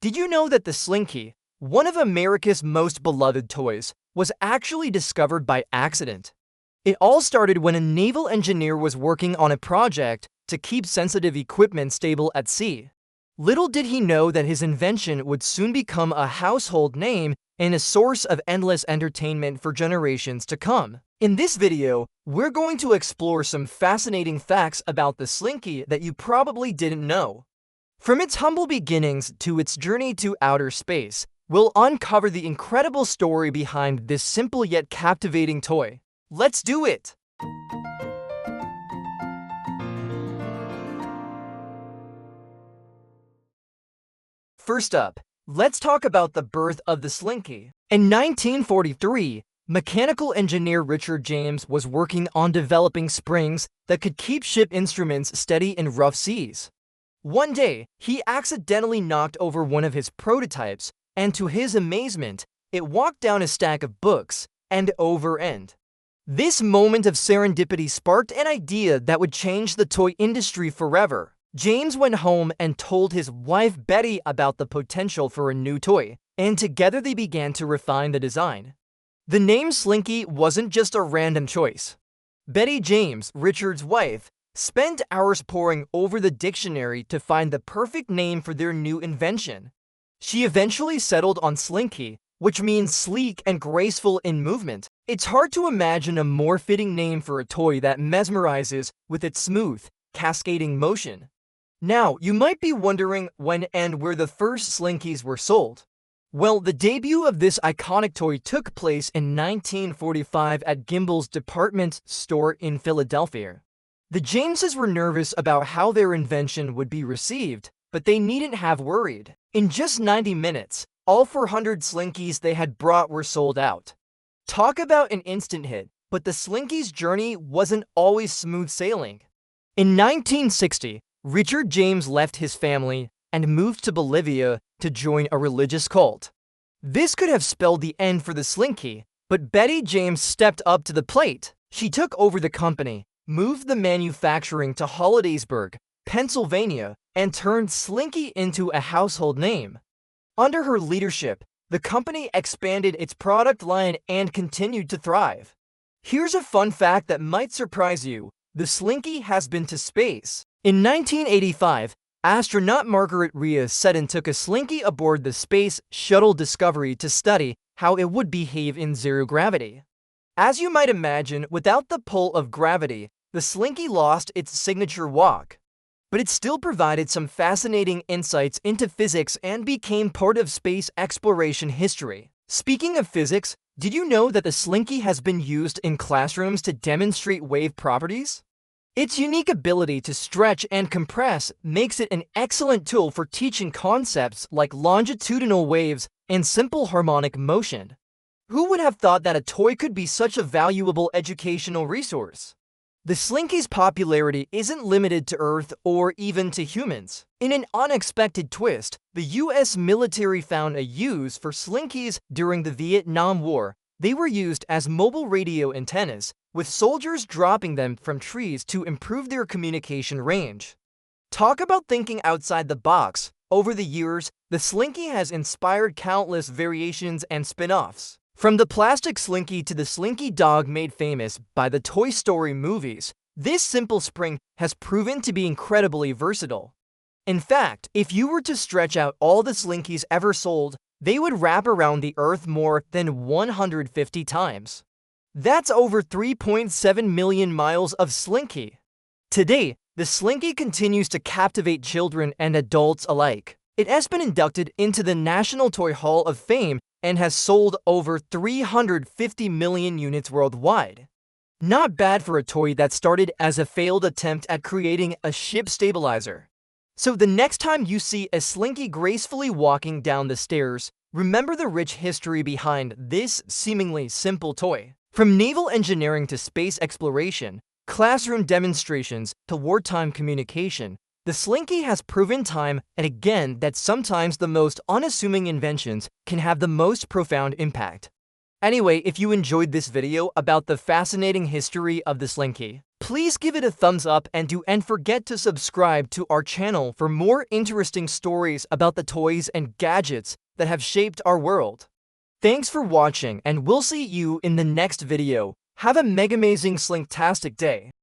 Did you know that the Slinky, one of America's most beloved toys, was actually discovered by accident? It all started when a naval engineer was working on a project to keep sensitive equipment stable at sea. Little did he know that his invention would soon become a household name and a source of endless entertainment for generations to come. In this video, we're going to explore some fascinating facts about the Slinky that you probably didn't know. From its humble beginnings to its journey to outer space, we'll uncover the incredible story behind this simple yet captivating toy. Let's do it! First up, let's talk about the birth of the Slinky. In 1943, mechanical engineer Richard James was working on developing springs that could keep ship instruments steady in rough seas. One day, he accidentally knocked over one of his prototypes, and to his amazement, it walked down a stack of books, end over end. This moment of serendipity sparked an idea that would change the toy industry forever. James went home and told his wife Betty about the potential for a new toy, and together they began to refine the design. The name Slinky wasn't just a random choice. Betty James, Richard's wife, spent hours poring over the dictionary to find the perfect name for their new invention. She eventually settled on Slinky, which means sleek and graceful in movement. It's hard to imagine a more fitting name for a toy that mesmerizes with its smooth, cascading motion. Now, you might be wondering when and where the first Slinkies were sold. Well, the debut of this iconic toy took place in 1945 at Gimbel's department store in Philadelphia. The Jameses were nervous about how their invention would be received, but they needn't have worried. In just 90 minutes, all 400 Slinkies they had brought were sold out. Talk about an instant hit, but the Slinky's journey wasn't always smooth sailing. In 1960, Richard James left his family and moved to Bolivia to join a religious cult. This could have spelled the end for the Slinky, but Betty James stepped up to the plate. She took over the company, moved the manufacturing to Hollidaysburg, Pennsylvania, and turned Slinky into a household name. Under her leadership, the company expanded its product line and continued to thrive. Here's a fun fact that might surprise you. The Slinky has been to space. In 1985, astronaut Margaret Rhea Seddon took a Slinky aboard the Space Shuttle Discovery to study how it would behave in zero gravity. As you might imagine, without the pull of gravity, the Slinky lost its signature walk. But it still provided some fascinating insights into physics and became part of space exploration history. Speaking of physics, did you know that the Slinky has been used in classrooms to demonstrate wave properties? Its unique ability to stretch and compress makes it an excellent tool for teaching concepts like longitudinal waves and simple harmonic motion. Who would have thought that a toy could be such a valuable educational resource? The Slinky's popularity isn't limited to Earth or even to humans. In an unexpected twist, the US military found a use for Slinkies during the Vietnam War. They were used as mobile radio antennas, with soldiers dropping them from trees to improve their communication range. Talk about thinking outside the box. Over the years, the Slinky has inspired countless variations and spin-offs. From the plastic Slinky to the Slinky dog made famous by the Toy Story movies, this simple spring has proven to be incredibly versatile. In fact, if you were to stretch out all the Slinkies ever sold, they would wrap around the Earth more than 150 times. That's over 3.7 million miles of Slinky. Today, the Slinky continues to captivate children and adults alike. It has been inducted into the National Toy Hall of Fame and has sold over 350 million units worldwide. Not bad for a toy that started as a failed attempt at creating a ship stabilizer. So the next time you see a Slinky gracefully walking down the stairs, remember the rich history behind this seemingly simple toy. From naval engineering to space exploration, classroom demonstrations to wartime communication, the Slinky has proven time and again that sometimes the most unassuming inventions can have the most profound impact. Anyway, if you enjoyed this video about the fascinating history of the Slinky, Please give it a thumbs up and don't forget to subscribe to our channel for more interesting stories about the toys and gadgets that have shaped our world. Thanks for watching, and we'll see you in the next video. Have a megamazing slinktastic day.